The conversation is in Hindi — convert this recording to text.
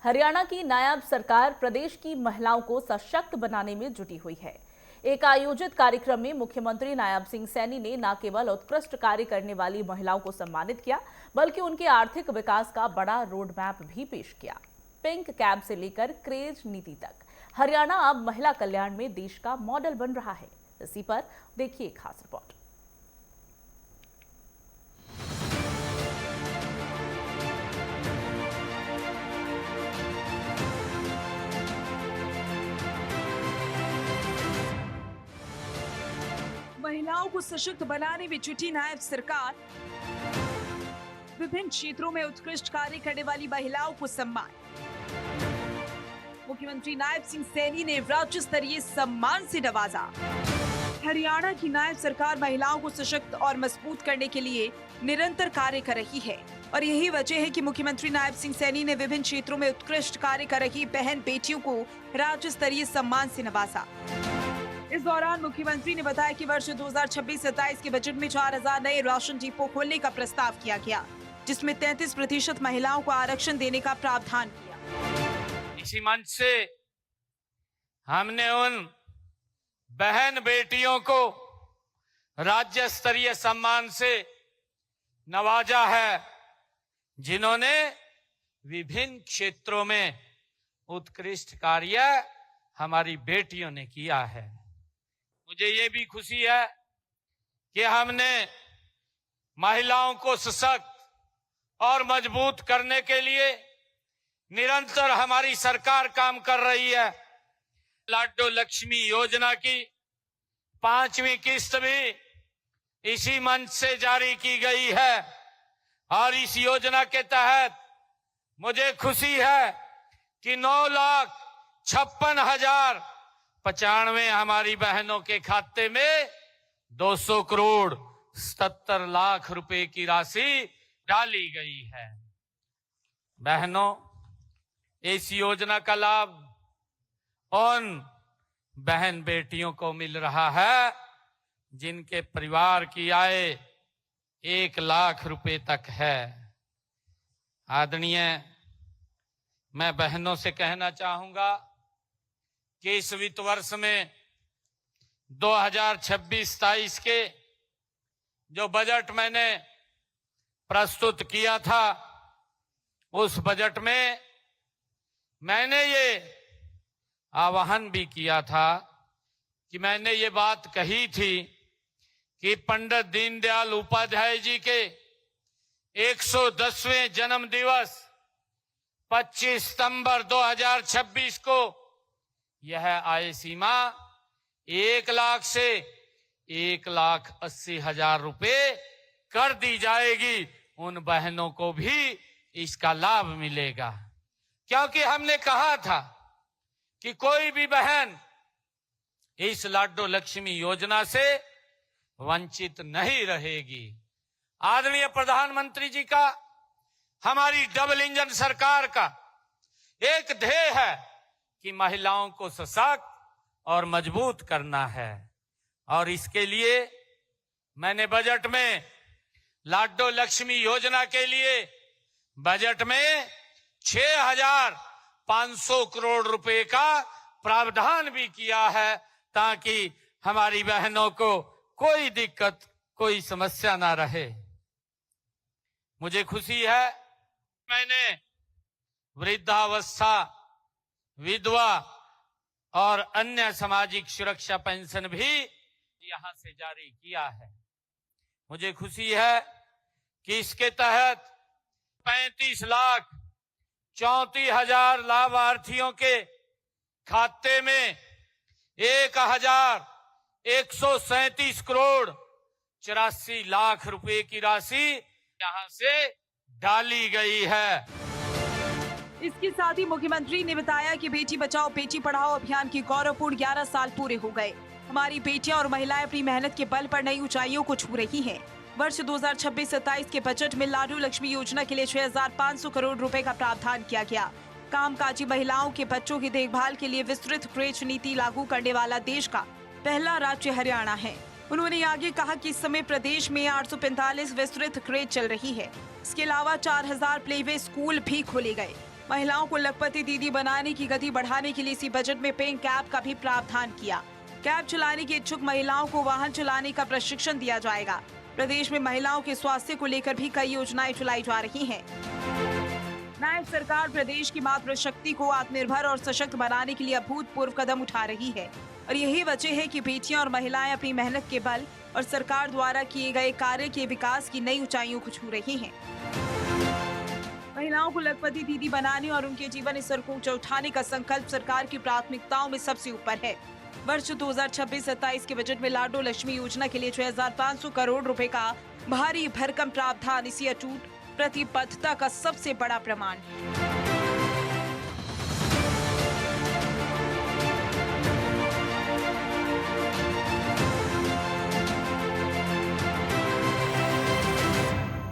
हरियाणा की नायाब सरकार प्रदेश की महिलाओं को सशक्त बनाने में जुटी हुई है। एक आयोजित कार्यक्रम में मुख्यमंत्री नायब सिंह सैनी ने न केवल उत्कृष्ट कार्य करने वाली महिलाओं को सम्मानित किया, बल्कि उनके आर्थिक विकास का बड़ा रोड मैप भी पेश किया। पिंक कैब से लेकर क्रेज नीति तक हरियाणा अब महिला कल्याण में देश का मॉडल बन रहा है। इसी पर देखिए खास रिपोर्ट। महिलाओं को सशक्त बनाने में जुटी नायब सरकार, विभिन्न क्षेत्रों में उत्कृष्ट कार्य करने वाली महिलाओं को सम्मान। मुख्यमंत्री नायब सिंह सैनी ने राज्य स्तरीय सम्मान से नवाजा। हरियाणा की नायब सरकार महिलाओं को सशक्त और मजबूत करने के लिए निरंतर कार्य कर रही है और यही वजह है कि मुख्यमंत्री नायब सिंह सैनी ने विभिन्न क्षेत्रों में उत्कृष्ट कार्य कर रही बहन बेटियों को राज्य स्तरीय सम्मान से नवाजा। इस दौरान मुख्यमंत्री ने बताया कि वर्ष 2026-27 के बजट में 4000 नए राशन डिपो खोलने का प्रस्ताव किया गया, जिसमें 33% महिलाओं को आरक्षण देने का प्रावधान किया। इसी मंच से हमने उन बहन बेटियों को राज्य स्तरीय सम्मान से नवाजा है, जिन्होंने विभिन्न क्षेत्रों में उत्कृष्ट कार्य हमारी बेटियों ने किया है। मुझे ये भी खुशी है कि हमने महिलाओं को सशक्त और मजबूत करने के लिए निरंतर हमारी सरकार काम कर रही है। लाडो लक्ष्मी योजना की 5वीं किस्त भी इसी मंच से जारी की गई है और इस योजना के तहत मुझे खुशी है कि 9,56,095 हमारी बहनों के खाते में 200 करोड़ 77 लाख रुपए की राशि डाली गई है। बहनों, इस योजना का लाभ उन बहन बेटियों को मिल रहा है जिनके परिवार की आय 1 लाख रुपए तक है। आदरणीय, मैं बहनों से कहना चाहूंगा कि इस वित्त वर्ष में 2026-27 के जो बजट मैंने प्रस्तुत किया था, उस बजट में मैंने ये आह्वान भी किया था कि मैंने ये बात कही थी कि पंडित दीनदयाल उपाध्याय जी के 110वें जन्म दिवस 25 सितंबर 2026 को यह आय सीमा 1 लाख से 1,80,000 रुपए कर दी जाएगी। उन बहनों को भी इसका लाभ मिलेगा, क्योंकि हमने कहा था कि कोई भी बहन इस लाडो लक्ष्मी योजना से वंचित नहीं रहेगी। आदरणीय प्रधानमंत्री जी का, हमारी डबल इंजन सरकार का एक ध्येय है कि महिलाओं को सशक्त और मजबूत करना है और इसके लिए मैंने बजट में लाडो लक्ष्मी योजना के लिए बजट में 6,500 करोड़ रुपए का प्रावधान भी किया है, ताकि हमारी बहनों को कोई दिक्कत, कोई समस्या ना रहे। मुझे खुशी है, मैंने वृद्धावस्था, विधवा और अन्य सामाजिक सुरक्षा पेंशन भी यहां से जारी किया है। मुझे खुशी है कि इसके तहत 35,34,000 लाभार्थियों के खाते में 1,137 करोड़ 84 लाख रुपए की राशि यहां से डाली गई है। इसके साथ ही मुख्यमंत्री ने बताया कि बेटी बचाओ बेटी पढ़ाओ अभियान के गौरवपूर्ण 11 साल पूरे हो गए। हमारी बेटियां और महिलाएं अपनी मेहनत के बल पर नई ऊंचाइयों को छू रही हैं। वर्ष 2026-27 के बजट में लाडो लक्ष्मी योजना के लिए 6,500 करोड़ रुपए का प्रावधान किया गया। कामकाजी महिलाओं के बच्चों की देखभाल के लिए विस्तृत क्रेच नीति लागू करने वाला देश का पहला राज्य हरियाणा है। उन्होंने आगे कहा कि इस समय प्रदेश में 845 विस्तृत क्रेच चल रही है। इसके अलावा 4,000 प्लेवे स्कूल भी खोले गए। महिलाओं को लखपति दीदी बनाने की गति बढ़ाने के लिए इसी बजट में पेइंग कैब का भी प्रावधान किया। कैब चलाने की इच्छुक महिलाओं को वाहन चलाने का प्रशिक्षण दिया जाएगा। प्रदेश में महिलाओं के स्वास्थ्य को लेकर भी कई योजनाएं चलाई जा रही हैं। नायब सरकार प्रदेश की मातृशक्ति को आत्मनिर्भर और सशक्त बनाने के लिए अभूतपूर्व कदम उठा रही है और यही वजह है कि बेटियां और महिलाएं अपनी मेहनत के बल और सरकार द्वारा किए गए कार्य के विकास की नई ऊंचाइयों को छू रही हैं। महिलाओं को लखपति दीदी बनाने और उनके जीवन स्तर को ऊंचा उठाने का संकल्प सरकार की प्राथमिकताओं में सबसे ऊपर है। वर्ष 2026-27 के बजट में लाडो लक्ष्मी योजना के लिए 6,500 करोड़ रुपए का भारी भरकम प्रावधान इसी अटूट प्रतिबद्धता का सबसे बड़ा प्रमाण है।